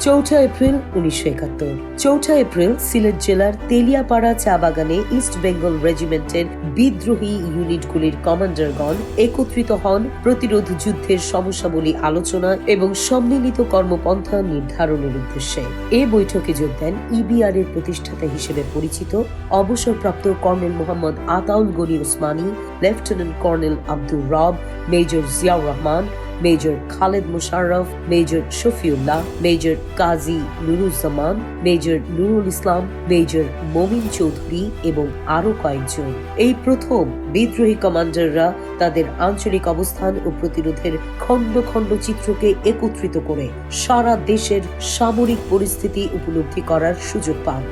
চৌঠা এপ্রিল 1971। চৌঠা এপ্রিল সিলেট জেলার তেলিয়াপাড়া চা বাগানে ইস্ট বেঙ্গল রেজিমেন্টের বিদ্রোহী ইউনিটগুলির কমান্ডারগণ একত্রিত হন প্রতিরোধ যুদ্ধের সমস্যাবলী আলোচনা এবং সম্মিলিত কর্মপন্থা নির্ধারণের উদ্দেশ্যে। এ বৈঠকে যোগ দেন ইবিআর এর প্রতিষ্ঠাতা হিসেবে পরিচিত অবসরপ্রাপ্ত colonel Mohammad Ataul Gani Osmani, lieutenant colonel Abdur Rab, major Ziaur Rahman, major Khaled Mosharraf, major Shafiullah, major Kazi Nuruzzaman, major Nurul Islam, major Momin Chowdhury এবং আরো কয়েকজন। এই প্রথম বিদ্রোহী কমান্ডাররা তাদের আঞ্চলিক অবস্থান ও প্রতিরোধের খণ্ড খণ্ড চিত্রকে একত্রিত করে সারা দেশের সামরিক পরিস্থিতি উপলব্ধি করার সুযোগ পান।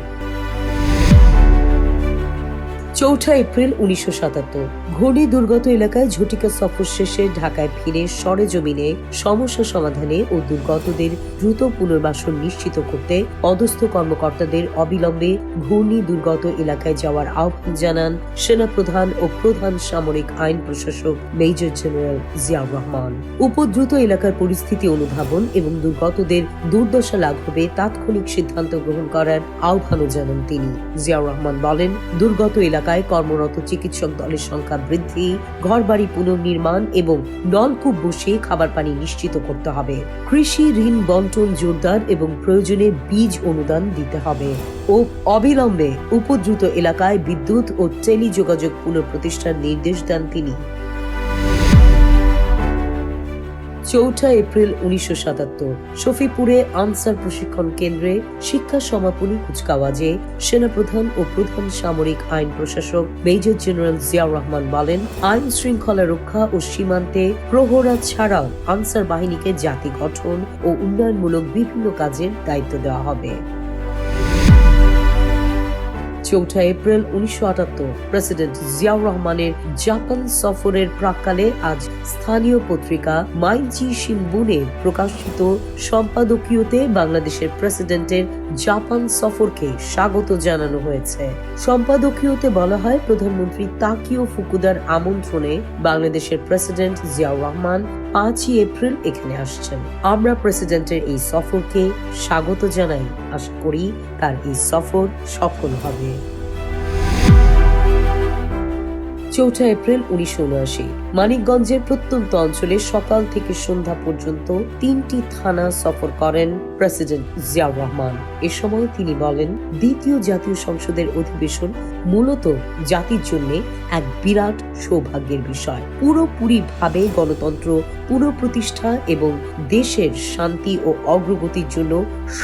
চৌঠা এপ্রিল 1977। ঘূর্ণি দুর্গত এলাকায় ঝটিকা সফর শেষে ঢাকায় ফিরে সরেজমিনে সমস্যা সমাধানে ও দুর্গতদের দ্রুত পুনর্বাসন নিশ্চিত করতে পদস্থ কর্মকর্তাদের অবিলম্বে ঘূর্ণি দুর্গত এলাকায় যাওয়ার আহ্বান জানান সেনাপ্রধান ও প্রধান সামরিক আইন প্রশাসক মেজর জেনারেল জিয়াউর রহমান। উপদ্রুত এলাকার পরিস্থিতি অনুধাবন এবং দুর্গতদের দুর্দশা লাঘবে তাৎক্ষণিক সিদ্ধান্ত গ্রহণ করার আহ্বানও জানান তিনি। জিয়াউর রহমান বলেন, দুর্গত এলাকায় কর্মরত চিকিৎসক দলের সংখ্যা বৃদ্ধি, ঘরবাড়ি পুনর্নির্মাণ এবং নলকূপ বসিয়ে খাবার পানি নিশ্চিত করতে হবে। কৃষি ঋণ বন্টন জোরদার এবং প্রয়োজনে বীজ অনুদান দিতে হবে ও অবিলম্বে উপদ্রুত এলাকায় বিদ্যুৎ ও টেলিযোগাযোগ পুনঃপ্রতিষ্ঠার নির্দেশ দেন তিনি। চৌঠা এপ্রিল 1977। শফিপুরে আনসার প্রশিক্ষণ কেন্দ্রে শিক্ষা সমাপনী কুচকাওয়াজে সেনাপ্রধান ও প্রধান সামরিক আইন প্রশাসক মেজর জেনারেল জিয়াউর রহমান বলেন, আইন শৃঙ্খলা রক্ষা ও সীমান্তে প্রহরা ছাড়াও আনসার বাহিনীকে জাতি গঠন ও উন্নয়নমূলক বিভিন্ন কাজের দায়িত্ব দেওয়া হবে। চৌঠা এপ্রিল 1978। প্রেসিডেন্ট জিয়াউর রহমানের জাপান সফরের প্রাক্কালে আজ স্থানীয় পত্রিকা মাইনচি শিনবুনে প্রকাশিত সম্পাদকীয়তে বাংলাদেশের প্রেসিডেন্টের জাপান সফরকে স্বাগত জানানো হয়েছে। সম্পাদকীয়তে বলা হয়, প্রধানমন্ত্রী তাকিও ফুকুদার আমন্ত্রণে বাংলাদেশের প্রেসিডেন্ট জিয়াউর রহমান 5ই এপ্রিল এখানে আসছেন। আমরা প্রেসিডেন্টের এই সফরকে স্বাগত জানাই। আশা করি তার এই সফর সফল হবে। চৌঠা এপ্রিল 1979। মানিকগঞ্জের প্রত্যন্ত অঞ্চলে সকাল থেকে সন্ধ্যা পর্যন্ত 3টি থানা সফর করেন প্রেসিডেন্ট জিয়াউর রহমান। এ সময় তিনি বলেন, দ্বিতীয় জাতীয় সংসদের অধিবেশন মূলত জাতির জন্য এক বিরাট সৌভাগ্যের বিষয়। পুরোপুরিভাবে গণতন্ত্র পুনঃপ্রতিষ্ঠা এবং দেশের শান্তি ও অগ্রগতির জন্য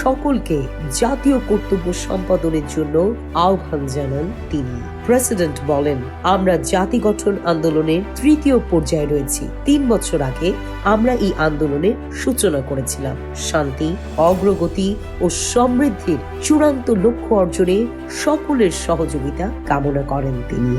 সকলকে জাতীয় কর্তব্য সম্পাদনের জন্য আহ্বান জানান তিনি। প্রেসিডেন্ট বলেন, আমরা জাতি গঠন আন্দোলনের তৃতীয় পর্যায়ে রয়েছি। 3 বছর আগে আমরা এই আন্দোলনের সূচনা করেছিলাম। শান্তি, অগ্রগতি ও সমৃদ্ধির চূড়ান্ত লক্ষ্য অর্জনে সকলের সহযোগিতা কামনা করেন তিনি।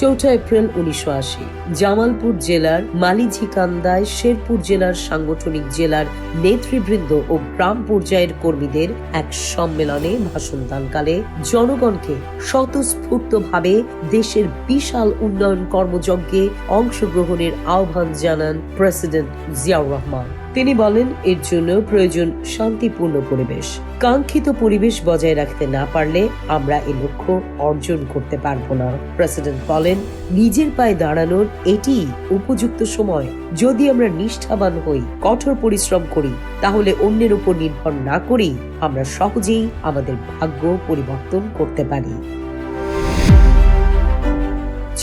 চৌঠা এপ্রিল 1980। জামালপুর জেলার মালিঝিকান্দায় শেরপুর জেলার সাংগঠনিক জেলার নেতৃবৃন্দ ও গ্রাম পর্যায়ের কর্মীদের এক সম্মেলনে ভাষণ দানকালে জনগণকে স্বতঃস্ফূর্তভাবে দেশের বিশাল উন্নয়ন কর্মযজ্ঞে অংশগ্রহণের আহ্বান জানান প্রেসিডেন্ট জিয়াউর রহমান। তিনি বলেন, এর জন্য প্রয়োজন শান্তিপূর্ণ পরিবেশ। কাঙ্ক্ষিত পরিবেশ বজায় রাখতে না পারলে আমরা এই লক্ষ্য অর্জন করতে পারবো না। প্রেসিডেন্ট বলেন, নিজের পায়ে দাঁড়ানোর এটি উপযুক্ত সময়। যদি আমরা নিষ্ঠাবান হই, কঠোর পরিশ্রম করি, তাহলে অন্যের উপর নির্ভর না করেই আমরা সহজেই আমাদের ভাগ্য পরিবর্তন করতে পারি।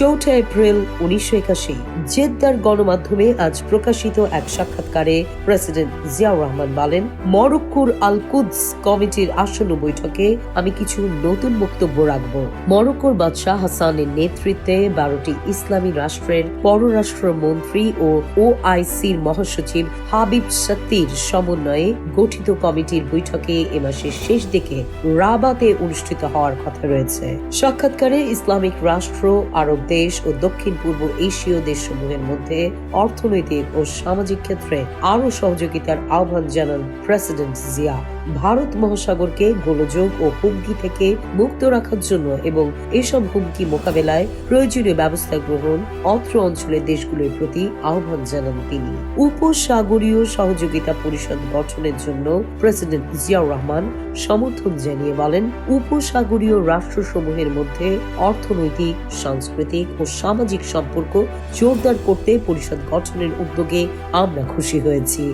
চৌঠা এপ্রিল 1981। জেদ্দার গণমাধ্যমে আজ প্রকাশিত এক সাক্ষাৎকারে প্রেসিডেন্ট জিয়াউর রহমান বলেন, মরক্কোর আল কুদস কমিটির আসন্ন বৈঠকে আমি কিছু নতুন বক্তব্য রাখব। মরক্কোর বাদশাহ হাসানের নেতৃত্বে 12টি ইসলামী রাষ্ট্রের পররাষ্ট্র মন্ত্রী ও ওআইসির মহাসচিব হাবিব সাত্তির সমন্বয়ে গঠিত কমিটির বৈঠকে এ মাসের শেষ দিকে রাবাতে অনুষ্ঠিত হওয়ার কথা রয়েছে। সাক্ষাৎকারে ইসলামিক রাষ্ট্র, আরব দেশ ও দক্ষিণ পূর্ব এশীয় দেশসমূহের মধ্যে অর্থনৈতিক ও সামাজিক ক্ষেত্রে আরো সহযোগিতার আহ্বান জানান প্রেসিডেন্ট জিয়া। ভারত মহাসাগরকে গোলযোগ ও হুমকি থেকে মুক্ত রাখার জন্য এবং এসব হুমকি মোকাবেলায় প্রয়োজনীয় ব্যবস্থা গ্রহণ অত্র অঞ্চলের দেশগুলোর প্রতি আহ্বান জানান তিনি। উপসাগরীয় সহযোগিতা পরিষদ গঠনের জন্য প্রেসিডেন্ট জিয়াউর রহমান সমর্থন জানিয়ে বলেন, উপসাগরীয় রাষ্ট্রসমূহের মধ্যে অর্থনৈতিক, সাংস্কৃতিক ও সামাজিক সম্পর্ক জোরদার করতে পরিষদ গঠনের উদ্যোগে আমরা খুশি হয়েছি।